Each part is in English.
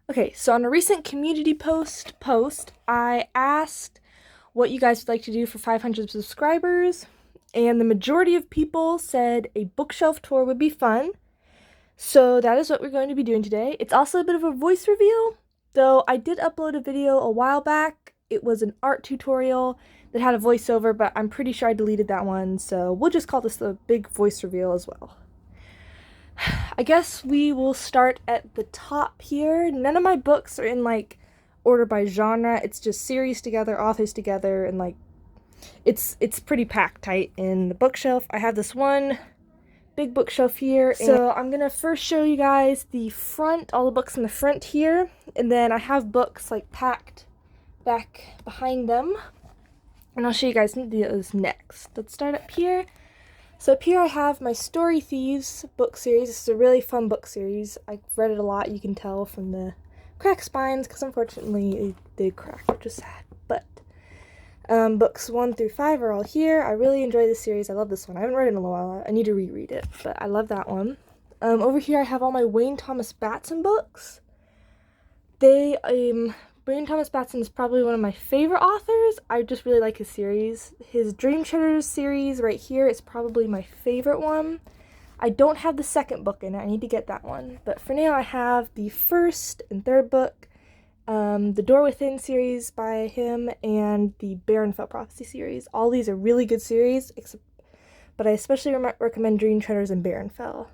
Okay, so on a recent community post, I asked what you guys would like to do for 500 subscribers, and the majority of people said a bookshelf tour would be fun. So that is what we're going to be doing today. It's also a bit of a voice reveal, though I did upload a video a while back. It was an art tutorial that had a voiceover, but I'm pretty sure I deleted that one, so we'll just call this the big voice reveal as well. I guess we will start at the top here. None of my books are in like order by genre. It's just series together, authors together, and like it's pretty packed tight in the bookshelf. I have this one big bookshelf here. So I'm gonna first show you guys the front, all the books in the front here, and then I have books like packed back behind them. And I'll show you guys those next. Let's start up here. So up here I have my Story Thieves book series. This is a really fun book series. I've read it a lot, you can tell from the crack spines, because unfortunately it did crack, which is sad. But books 1 through 5 are all here. I really enjoy this series. I love this one. I haven't read it in a while. I need to reread it, but I love that one. Over here I have all my Wayne Thomas Batson books. Wayne Thomas Batson is probably one of my favorite authors. I just really like his series. His Dream Treasures series right here is probably my favorite one. I don't have the second book in it. I need to get that one. But for now I have the first and third book, the Door Within series by him, and the Barenfell Prophecy series. All these are really good series, but I especially recommend Dream Treasures and Barenfell.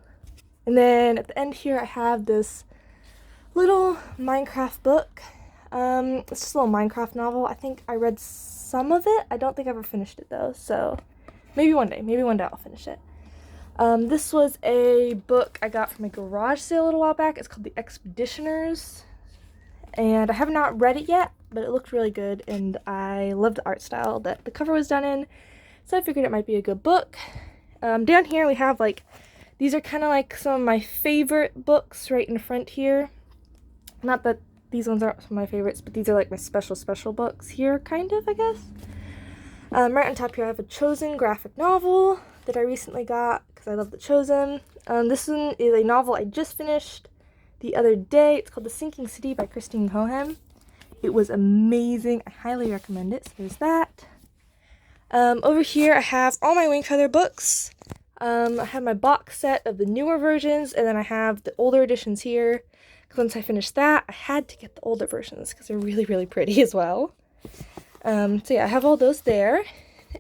And then at the end here I have this little Minecraft book. It's just a little Minecraft novel. I think I read some of it. I don't think I ever finished it though, so maybe one day I'll finish it. This was a book I got from a garage sale a little while back. It's called The Expeditioners, and I have not read it yet, but it looked really good, and I love the art style that the cover was done in, so I figured it might be a good book. Down here we have these are kind of like some of my favorite books right in front here. Not that these ones aren't some of my favorites, but these are like my special books here, kind of, I guess. Right on top here I have a Chosen graphic novel that I recently got because I love The Chosen. This one is a novel I just finished the other day. It's called The Sinking City by Christine Coham. It was amazing. I highly recommend it, so there's that. Over here I have all my Wingfeather books. I have my box set of the newer versions, and then I have the older editions here. Once I finished that, I had to get the older versions because they're really, really pretty as well. So yeah, I have all those there.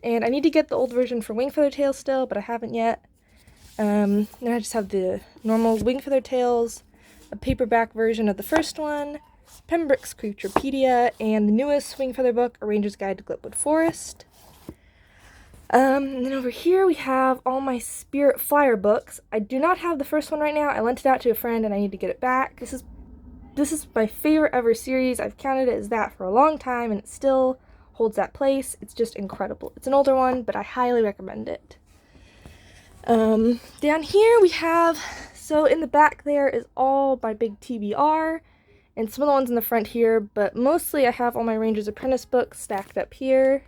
And I need to get the old version for Wingfeather Tales still, but I haven't yet. Then I just have the normal Wingfeather Tales, a paperback version of the first one, Pembroke's Creaturepedia, and the newest Wingfeather book, A Ranger's Guide to Glitwood Forest. And then over here we have all my Spirit Flyer books. I do not have the first one right now. I lent it out to a friend and I need to get it back. This is my favorite ever series. I've counted it as that for a long time and it still holds that place. It's just incredible. It's an older one, but I highly recommend it. Down here we have, so in the back there is all my big TBR and some of the ones in the front here, but mostly I have all my Ranger's Apprentice books stacked up here.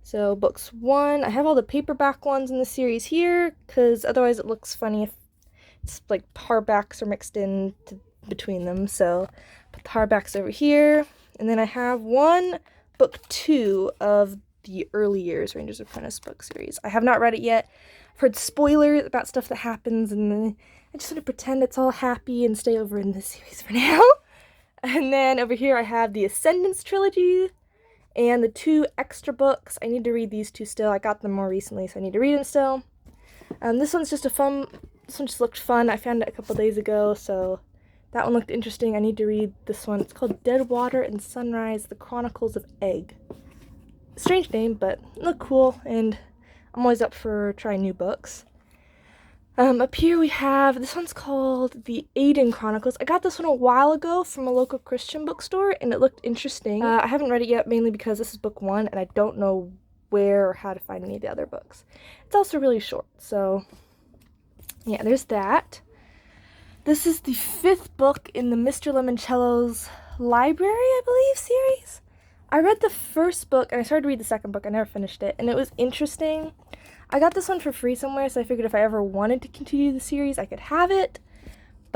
So books 1, I have all the paperback ones in the series here, because otherwise it looks funny if it's like hardbacks are mixed in between them. So put the hardbacks over here, and then I have book 2 of the early years Ranger's Apprentice book series. I have not read it yet. I've heard spoilers about stuff that happens, and then I just want to pretend it's all happy and stay over in this series for now. And then over here I have the Ascendance trilogy, and the 2 extra books. I need to read these 2 still. I got them more recently, so I need to read them still. This one just looked fun. I found it a couple days ago, so that one looked interesting. I need to read this one. It's called Dead Water and Sunrise, The Chronicles of Egg. Strange name, but it looked cool, and I'm always up for trying new books. Up here we have, this one's called The Aiden Chronicles. I got this one a while ago from a local Christian bookstore, and it looked interesting. I haven't read it yet, mainly because this is book 1, and I don't know where or how to find any of the other books. It's also really short, so yeah, there's that. This is the 5th book in the Mr. Limoncello's Library, I believe, series. I read the first book, and I started to read the second book. I never finished it, and it was interesting. I got this one for free somewhere, so I figured if I ever wanted to continue the series, I could have it.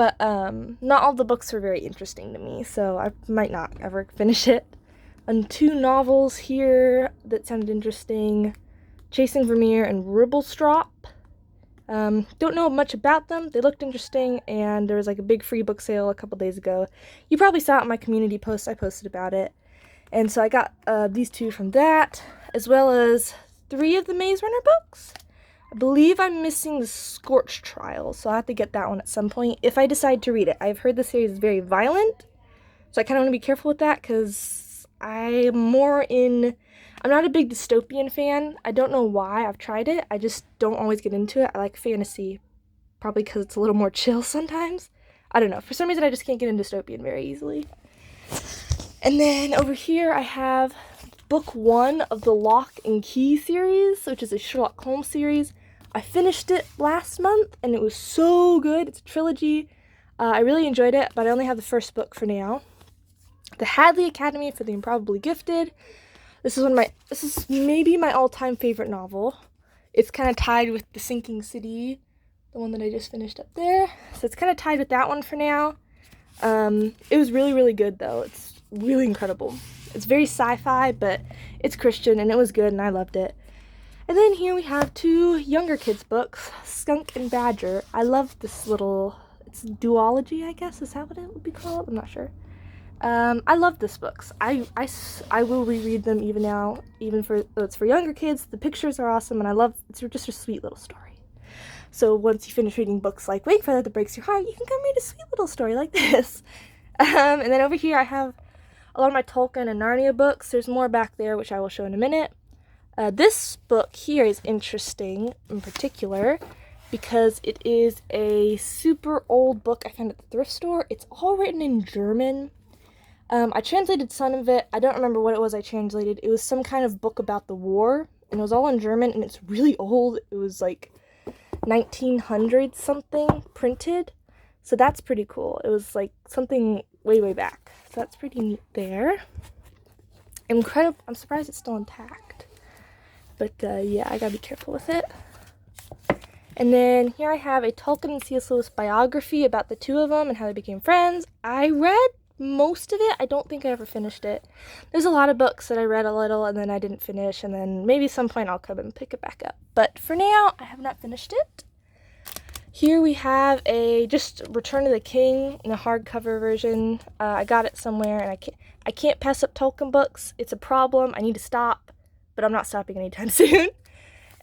But not all the books were very interesting to me, so I might not ever finish it. And 2 novels here that sounded interesting, Chasing Vermeer and Ribblestrop. Don't know much about them. They looked interesting, and there was like a big free book sale a couple days ago. You probably saw it in my community post. I posted about it. And so I got these 2 from that, as well as 3 of the Maze Runner books. I believe I'm missing the Scorch Trial, so I'll have to get that one at some point if I decide to read it. I've heard the series is very violent, so I kind of want to be careful with that because I'm not a big dystopian fan. I don't know why. I've tried it. I just don't always get into it. I like fantasy, probably because it's a little more chill sometimes. I don't know. For some reason, I just can't get into dystopian very easily. And then over here, I have book 1 of the Lock and Key series, which is a Sherlock Holmes series. I finished it last month, and it was so good. It's a trilogy. I really enjoyed it, but I only have the first book for now. The Hadley Academy for the Improbably Gifted. This is maybe my all-time favorite novel. It's kind of tied with The Sinking City, the one that I just finished up there. So it's kind of tied with that one for now. It was really, really good, though. It's really incredible. It's very sci-fi, but it's Christian, and it was good, and I loved it. And then here we have 2 younger kids' books, Skunk and Badger. I love this little, it's duology, I guess, is that what it would be called? I'm not sure. I love this books. I will reread them even now, even for, it's for younger kids. The pictures are awesome, and it's just a sweet little story. So once you finish reading books like Wait for That That Breaks Your Heart, you can come read a sweet little story like this. And then over here I have a lot of my Tolkien and Narnia books. There's more back there, which I will show in a minute. This book here is interesting in particular because it is a super old book I found at the thrift store. It's all written in German. I translated some of it. I don't remember what it was I translated. It was some kind of book about the war, and it was all in German, and it's really old. It was like 1900 something printed, so that's pretty cool. It was like something way, way back, so that's pretty neat there. Incredible. I'm surprised it's still intact, but yeah, I gotta be careful with it. And then here I have a Tolkien and C.S. Lewis biography about the 2 of them and how they became friends. I read most of it. I don't think I ever finished it. There's a lot of books that I read a little and then I didn't finish, and then maybe some point I'll come and pick it back up. But for now, I have not finished it. Here we have just Return of the King in a hardcover version. I got it somewhere, and I can't pass up Tolkien books. It's a problem. I need to stop, but I'm not stopping anytime soon.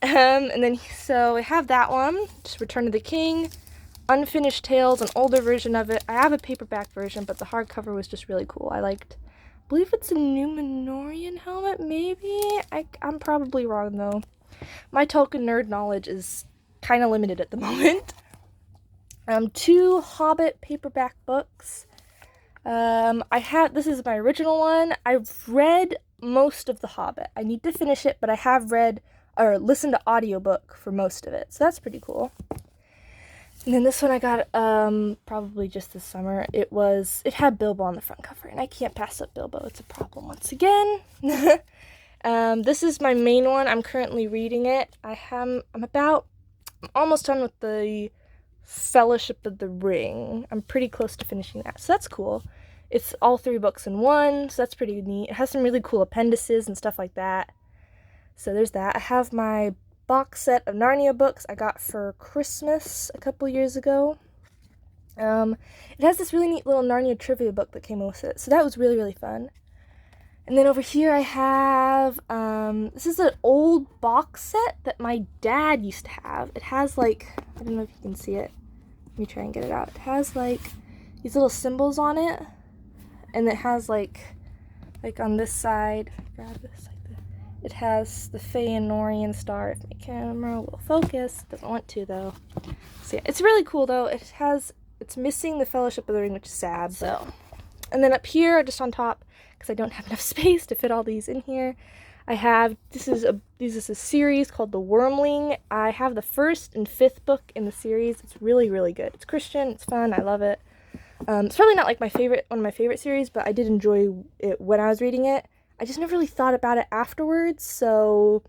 And then, so I have that one, just Return of the King, Unfinished Tales, an older version of it. I have a paperback version, but the hardcover was just really cool. I believe it's a Númenórean helmet, maybe? I'm probably wrong, though. My Tolkien nerd knowledge is kind of limited at the moment. 2 Hobbit paperback books. This is my original one. I've read most of The Hobbit. I need to finish it, but I have read or listened to audiobook for most of it, so that's pretty cool. And then this one I got probably just this summer. It had Bilbo on the front cover, and I can't pass up Bilbo. It's a problem once again. This is my main one. I'm currently reading it. I'm almost done with the Fellowship of the Ring. I'm pretty close to finishing that, so that's cool. It's all 3 books in one, so that's pretty neat. It has some really cool appendices and stuff like that. So there's that. I have my box set of Narnia books I got for Christmas a couple years ago. It has this really neat little Narnia trivia book that came with it, so that was really, really fun. And then over here I have, this is an old box set that my dad used to have. It has I don't know if you can see it. Let me try and get it out. It has these little symbols on it, and it has on this side, grab this it has the Feanorian star. If my camera will focus, it doesn't want to though. So yeah, it's really cool though. It's missing the Fellowship of the Ring, which is sad. So, and then up here, just on top, because I don't have enough space to fit all these in here, I have this is a series called The Wormling. I have the 1st and 5th book in the series. It's really, really good. It's Christian. It's fun. I love it. It's probably not one of my favorite series, but I did enjoy it when I was reading it. I just never really thought about it afterwards, so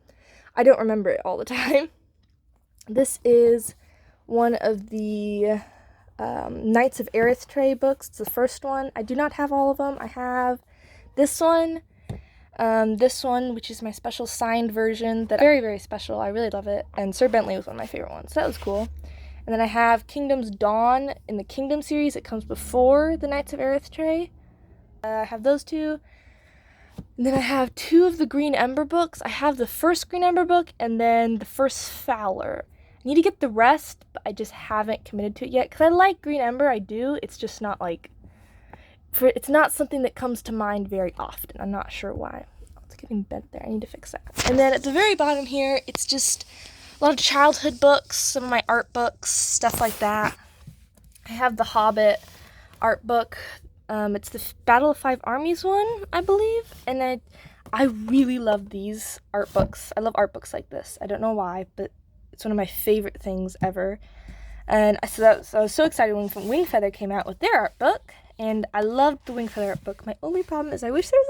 I don't remember it all the time. This is one of the Knights of Erythrae books. It's the first one. I do not have all of them. I have this one, which is my special signed version. That very, very special. I really love it. And Sir Bentley was one of my favorite ones. So that was cool. And then I have Kingdom's Dawn in the Kingdom series. It comes before the Knights of Erythrae. I have those two. And then I have 2 of the Green Ember books. I have the first Green Ember book and then the first Fowler. I need to get the rest, but I just haven't committed to it yet. Because I like Green Ember, I do. It's just not like... it's not something that comes to mind very often. I'm not sure why. Oh, it's getting bent there. I need to fix that. And then at the very bottom here, it's just a lot of childhood books, some of my art books, stuff like that. I have the Hobbit art book. It's the Battle of Five Armies one, I believe. And I really love these art books. I love art books like this. I don't know why, but it's one of my favorite things ever. And so I was so excited when Wingfeather came out with their art book. And I loved the Wingfeather art book. My only problem is I wish there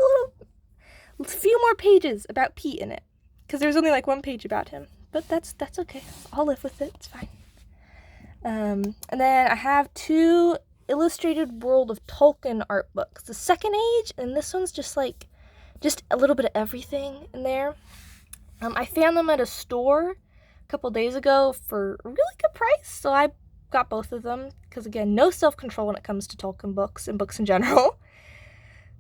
was a few more pages about Pete in it. Because there's only like 1 page about him. But that's okay. I'll live with it. It's fine. And then I have 2 Illustrated World of Tolkien art books. The Second Age, and this one's just a little bit of everything in there. I found them at a store a couple days ago for a really good price, so I got both of them, because again, no self-control when it comes to Tolkien books and books in general.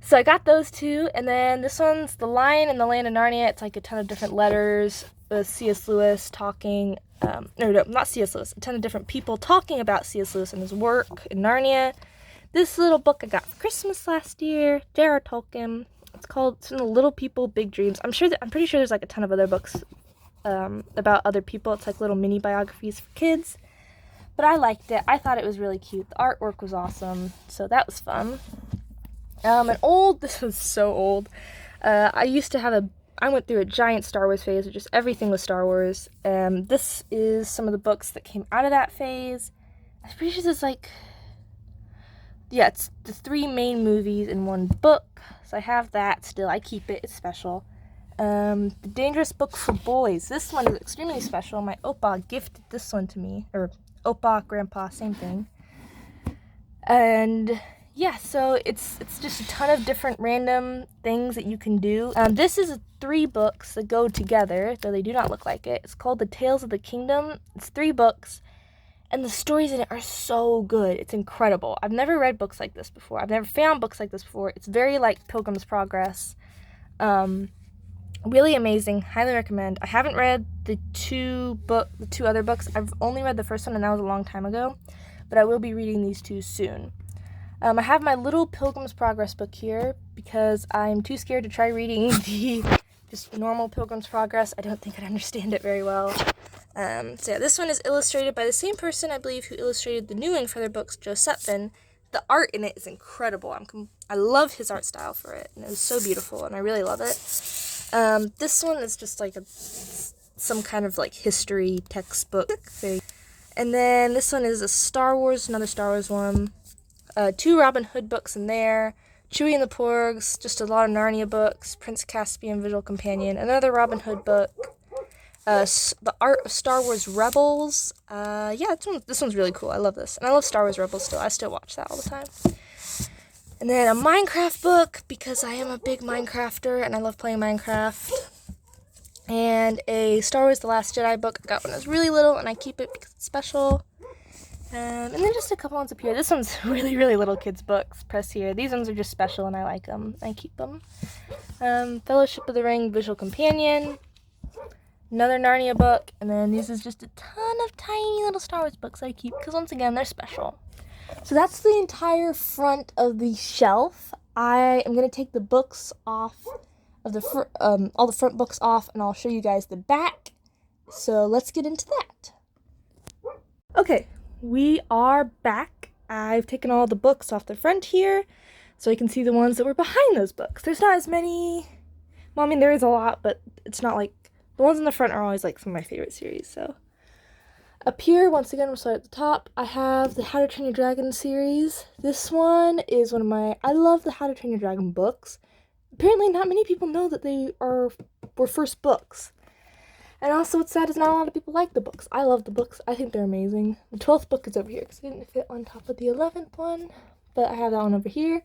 So I got those 2, and then this one's The Lion in the Land of Narnia. It's like a ton of different letters with C.S. Lewis talking, no, not C.S. Lewis, a ton of different people talking about C.S. Lewis and his work in Narnia. This little book I got for Christmas last year, J.R. Tolkien. It's in the Little People, Big Dreams. I'm pretty sure there's like a ton of other books about other people. It's like little mini biographies for kids. But I liked it. I thought it was really cute. The artwork was awesome, so that was fun. This was so old. I went through a giant Star Wars phase, where just everything was Star Wars. This is some of the books that came out of that phase. I'm pretty sure there's it's the 3 main movies in 1 book. So I have that still. I keep it. It's special. The Dangerous Book for Boys. This one is extremely special. My Oppa gifted this one to me. Or Oppa, Grandpa, same thing. And yeah, so it's just a ton of different random things that you can do. This is 3 books that go together, though they do not look like it. It's called The Tales of the Kingdom. It's 3 books, and the stories in it are so good. It's incredible. I've never read books like this before. I've never found books like this before. It's very like Pilgrim's Progress. Really amazing. Highly recommend. I haven't read the 2 other books. I've only read the first one, and that was a long time ago. But I will be reading these 2 soon. I have my little Pilgrim's Progress book here because I'm too scared to try reading the just normal Pilgrim's Progress. I don't think I'd understand it very well. So yeah, this one is illustrated by the same person, I believe, who illustrated the new Wingfeather books, Joe Sutphin. The art in it is incredible. I love his art style for it, and it was so beautiful, and I really love it. This one is just like some kind of like history textbook. And then this one is another Star Wars one. 2 Robin Hood books in there. Chewie and the Porgs, just a lot of Narnia books. Prince Caspian, Visual Companion, another Robin Hood book. The Art of Star Wars Rebels. This one's really cool. I love this. And I love Star Wars Rebels still. I still watch that all the time. And then a Minecraft book, because I am a big Minecrafter and I love playing Minecraft. And a Star Wars The Last Jedi book. I got when I was really little, and I keep it because it's special. And then just a couple ones up here. This one's really, really little kids' books pressed here. These ones are just special, and I like them. I keep them. Fellowship of the Ring, Visual Companion. Another Narnia book. And then these is just a ton of tiny little Star Wars books I keep, because once again, they're special. So that's the entire front of the shelf. I am going to take the books off of all the front books off, and I'll show you guys the back. So let's get into that. Okay. We are back. I've taken all the books off the front here, so you can see the ones that were behind those books. There's not as many. Well, I mean, there is a lot, but it's not like... The ones in the front are always like some of my favorite series, so... Up here, once again, we'll start at the top. I have the How to Train Your Dragon series. This one is one of my... I love the How to Train Your Dragon books. Apparently, not many people know that they were first books. And also what's sad is not a lot of people like the books. I love the books. I think they're amazing. The 12th book is over here because it didn't fit on top of the 11th one. But I have that one over here.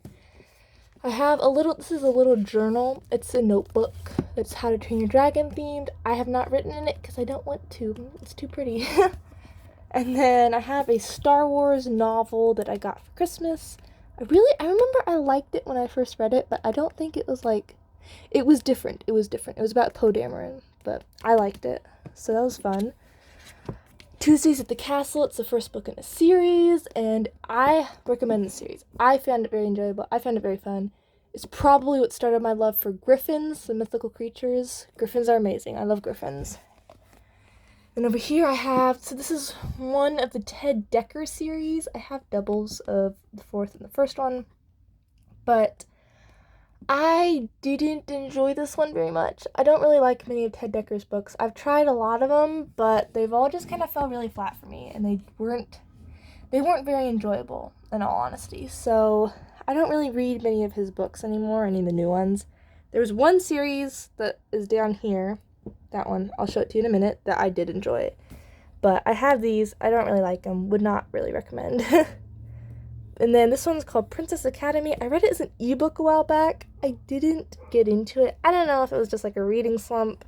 I have this is a little journal. It's a notebook. It's How to Train Your Dragon themed. I have not written in it because I don't want to. It's too pretty. And then I have a Star Wars novel that I got for Christmas. I remember I liked it when I first read it, but I don't think it was like, it was different. It was about Poe Dameron, but I liked it. So that was fun. Tuesdays at the Castle, it's the first book in a series, and I recommend the series. I found it very enjoyable. I found it very fun. It's probably what started my love for griffins, the mythical creatures. Griffins are amazing. I love griffins. And over here I have, so this is one of the Ted Dekker series. I have doubles of the fourth and the first one, but I didn't enjoy this one very much. I don't really like many of Ted Dekker's books. I've tried a lot of them, but they've all just kind of fell really flat for me, and they weren't very enjoyable, in all honesty. So I don't really read many of his books anymore, any of the new ones. There's one series that is down here, that one, I'll show it to you in a minute, that I did enjoy. But I have these, I don't really like them, would not really recommend. And then this one's called Princess Academy. I read it as an ebook a while back. I didn't get into it. I don't know if it was just like a reading slump.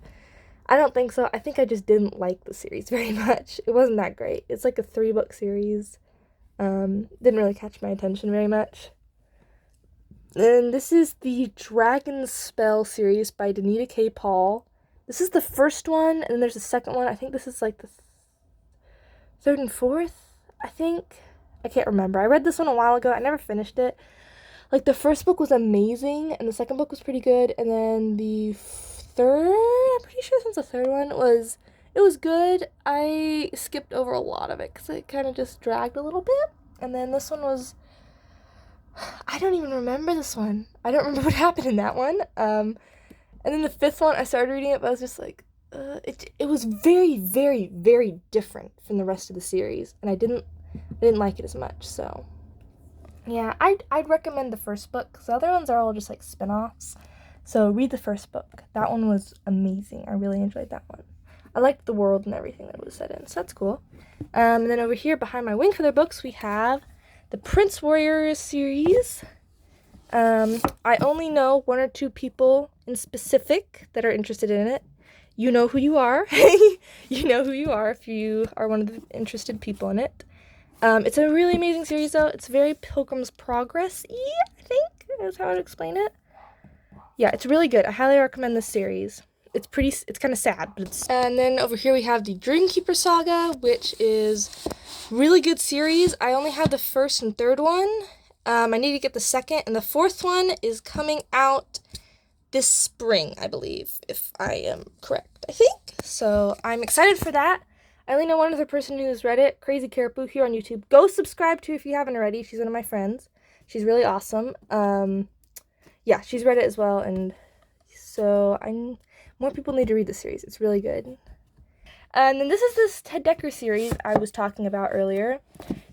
I don't think so. I think I just didn't like the series very much. It wasn't that great. It's like a 3-book series. Didn't really catch my attention very much. And this is the Dragon Spell series by Danita K. Paul. This is the first one, and then there's a second one. I think this is like the third and fourth, I think. I can't remember. I read this one a while ago. I never finished it. Like, the first book was amazing, and the second book was pretty good, and then the third, I'm pretty sure since the third one, it was good. I skipped over a lot of it, because it kind of just dragged a little bit, and then this one was, I don't even remember this one. I don't remember what happened in that one. And then the fifth one, I started reading it, but I was just like, it was very, very, very different from the rest of the series, and I didn't like it as much. So yeah, I'd recommend the first book, because the other ones are all just like spin-offs. So read the first book. That one was amazing. I really enjoyed that one. I liked the world and everything that it was set in, so that's cool. And then over here behind my wing for their books, we have the Prince Warriors series. I only know 1 or 2 people in specific that are interested in it. You know who you are. You know who you are if you are one of the interested people in it. It's a really amazing series, though. It's very Pilgrim's Progress-y, I think, is how I'd explain it. Yeah, it's really good. I highly recommend this series. It's kind of sad, but it's... And then over here we have the Dreamkeeper Saga, which is really good series. I only have the first and third one. I need to get the second, and the fourth one is coming out this spring, I believe, if I am correct, I think. So I'm excited for that. I only know one other person who's read it, Crazy Caribou, here on YouTube. Go subscribe to her if you haven't already. She's one of my friends. She's really awesome. Yeah, she's read it as well, and so more people need to read this series. It's really good. And then this is this Ted Dekker series I was talking about earlier.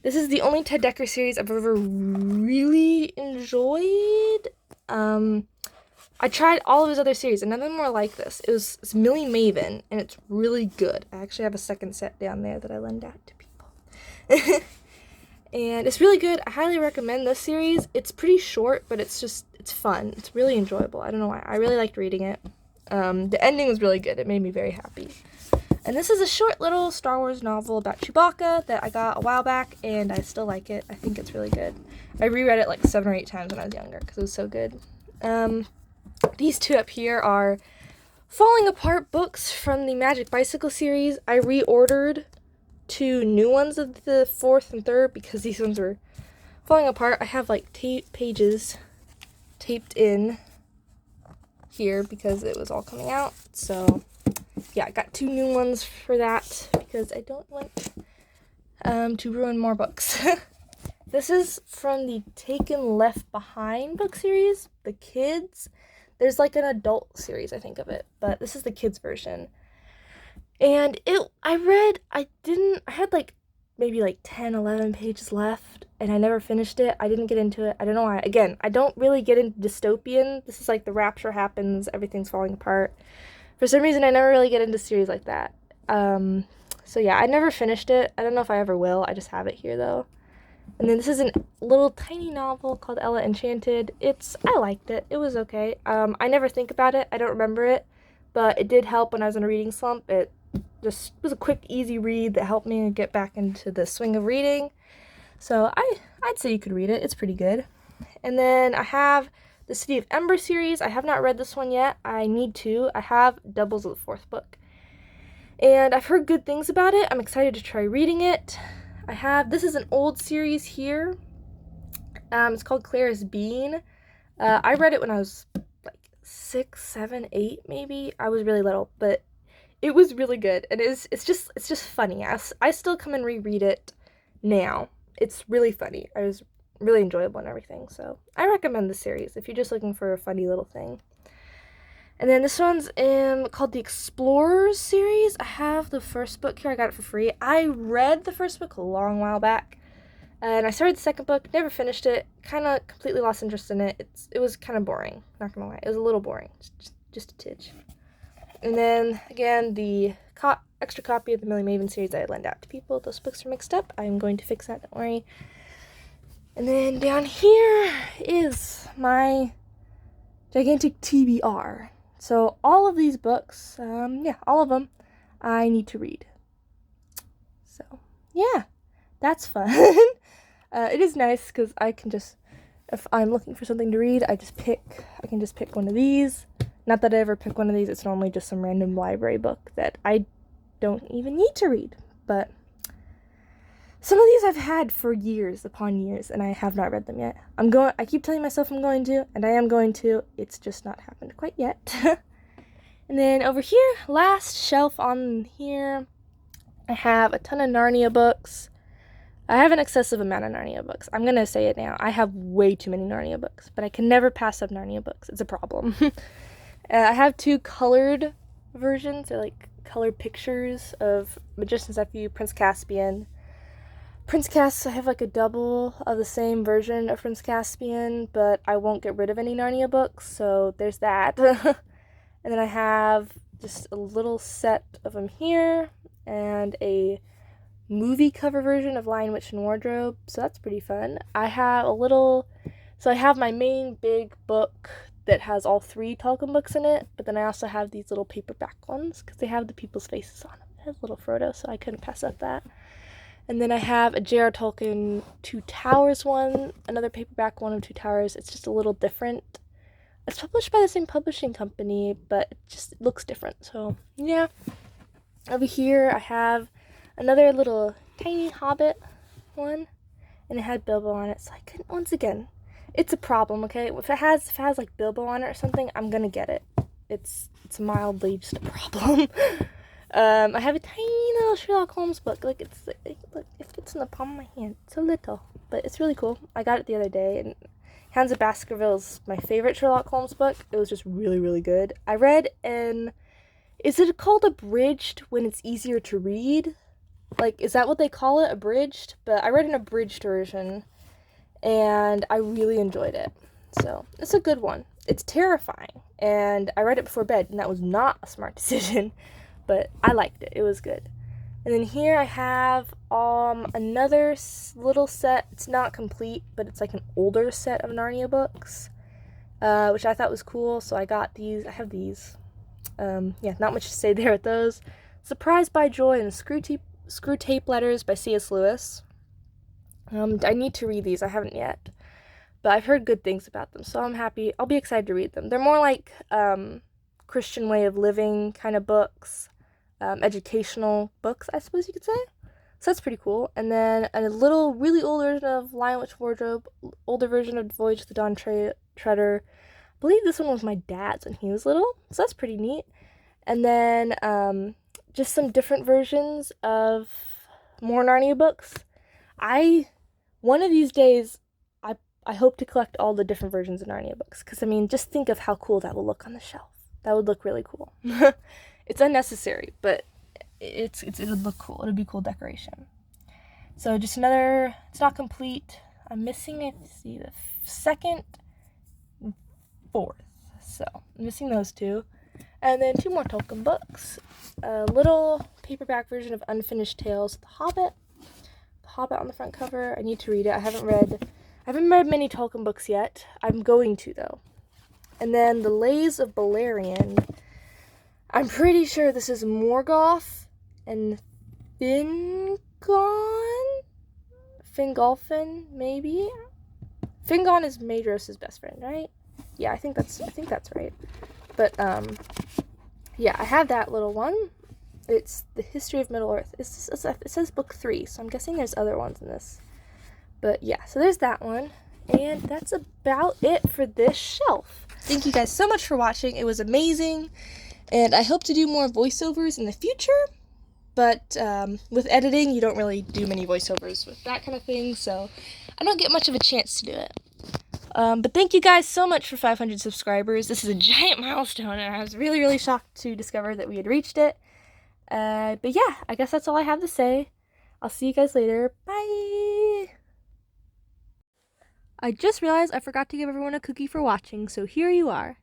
This is the only Ted Dekker series I've ever really enjoyed. I tried all of his other series, and none of them were like this. It's Millie Maven, and it's really good. I actually have a second set down there that I lend out to people. And it's really good. I highly recommend this series. It's pretty short, but it's fun. It's really enjoyable. I don't know why. I really liked reading it. The ending was really good. It made me very happy. And this is a short little Star Wars novel about Chewbacca that I got a while back, and I still like it. I think it's really good. I reread it like 7 or 8 times when I was younger because it was so good. These two up here are Falling Apart books from the Magic Bicycle series. I reordered 2 new ones of the 4th and 3rd because these ones were falling apart. I have like pages taped in here because it was all coming out. So yeah, I got 2 new ones for that because I don't want to ruin more books. This is from the Taken Left Behind book series, the kids. There's like an adult series, I think, of it, but this is the kids version. And I had like maybe like 10, 11 pages left, and I never finished it. I didn't get into it. I don't know why. Again, I don't really get into dystopian. This is like the rapture happens, everything's falling apart. For some reason, I never really get into series like that. So yeah, I never finished it. I don't know if I ever will. I just have it here, though. And then this is a little tiny novel called Ella Enchanted. I liked it. It was okay. I never think about it. I don't remember it. But it did help when I was in a reading slump. It just was a quick, easy read that helped me get back into the swing of reading. So I'd say you could read it. It's pretty good. And then I have the City of Ember series. I have not read this one yet. I need to. I have doubles of the 4th book. And I've heard good things about it. I'm excited to try reading it. This is an old series here. It's called Clara's Bean. I read it when I was like 6, 7, 8 maybe. I was really little, but it was really good. And it's just funny. I still come and reread it now. It's really funny. It was really enjoyable and everything. So I recommend the series if you're just looking for a funny little thing. And then this one's called the Explorers series. I have the 1st book here. I got it for free. I read the 1st book a long while back. And I started the 2nd book, never finished it. Kind of completely lost interest in it. It was kind of boring, not gonna lie. It was a little boring, just a tidge. And then, again, the extra copy of the Millie Maven series I lend out to people. Those books are mixed up. I'm going to fix that, don't worry. And then down here is my gigantic TBR. So all of these books, all of them, I need to read. So, yeah, that's fun. It is nice because I can just, if I'm looking for something to read, I can just pick one of these. Not that I ever pick one of these, it's normally just some random library book that I don't even need to read. But some of these I've had for years upon years, and I have not read them yet. I keep telling myself I'm going to, and I am going to. It's just not happened quite yet. And then over here, last shelf on here, I have a ton of Narnia books. I have an excessive amount of Narnia books. I'm going to say it now. I have way too many Narnia books, but I can never pass up Narnia books. It's a problem. I have 2 colored versions. They're like colored pictures of Magician's Nephew, Prince Caspian. Prince Cass, I have like a double of the same version of Prince Caspian, but I won't get rid of any Narnia books, so there's that. And then I have just a little set of them here, and a movie cover version of Lion, Witch, and Wardrobe, so that's pretty fun. I have my main big book that has all 3 Tolkien books in it, but then I also have these little paperback ones, because they have the people's faces on them. It has little Frodo, so I couldn't pass up that. And then I have a J.R. Tolkien 2 Towers one, another paperback one of 2 Towers. It's just a little different. It's published by the same publishing company, but it just looks different. So, yeah. Over here, I have another little tiny Hobbit one, and it had Bilbo on it. So I couldn't, once again, it's a problem, okay? If it has like Bilbo on it or something, I'm gonna get it. It's mildly just a problem. I have a tiny little Sherlock Holmes book. Like, it fits in the palm of my hand. It's so little, but it's really cool. I got it the other day, and Hounds of Baskerville's my favorite Sherlock Holmes book. It was just really, really good. I read is it called abridged when it's easier to read? Like, is that what they call it, abridged? But I read an abridged version, and I really enjoyed it. So, it's a good one. It's terrifying, and I read it before bed, and that was not a smart decision. But I liked it. It was good. And then here I have another little set. It's not complete, but it's like an older set of Narnia books, which I thought was cool. So I got these. I have these. Not much to say there with those. Surprised by Joy and Screw Tape Letters by C.S. Lewis. I need to read these. I haven't yet. But I've heard good things about them, so I'm happy. I'll be excited to read them. They're more like Christian way of living kind of books. Educational books, I suppose you could say. So that's pretty cool. And then a really old version of Lion, Witch, Wardrobe, older version of Voyage to the Dawn Treader. I believe this one was my dad's when he was little, so that's pretty neat. And then just some different versions of more Narnia books. One of these days, I hope to collect all the different versions of Narnia books, because, I mean, just think of how cool that will look on the shelf. That would look really cool. It's unnecessary, but it would look cool. It would be cool decoration. So just another, it's not complete. I'm missing, the 2nd and 4th. So I'm missing those 2. And then 2 more Tolkien books. A little paperback version of Unfinished Tales, The Hobbit. The Hobbit on the front cover. I need to read it. I haven't read many Tolkien books yet. I'm going to, though. And then The Lays of Beleriand. I'm pretty sure this is Morgoth and Fingolfin, maybe? Fingon is Maedhros' best friend, right? Yeah, I think that's right. But yeah, I have that little one. It's The History of Middle-earth. It says book 3, so I'm guessing there's other ones in this. But yeah, so there's that one. And that's about it for this shelf. Thank you guys so much for watching. It was amazing. And I hope to do more voiceovers in the future. But with editing, you don't really do many voiceovers with that kind of thing. So I don't get much of a chance to do it. But thank you guys so much for 500 subscribers. This is a giant milestone, and I was really, really shocked to discover that we had reached it. But yeah, I guess that's all I have to say. I'll see you guys later. Bye! I just realized I forgot to give everyone a cookie for watching, so here you are.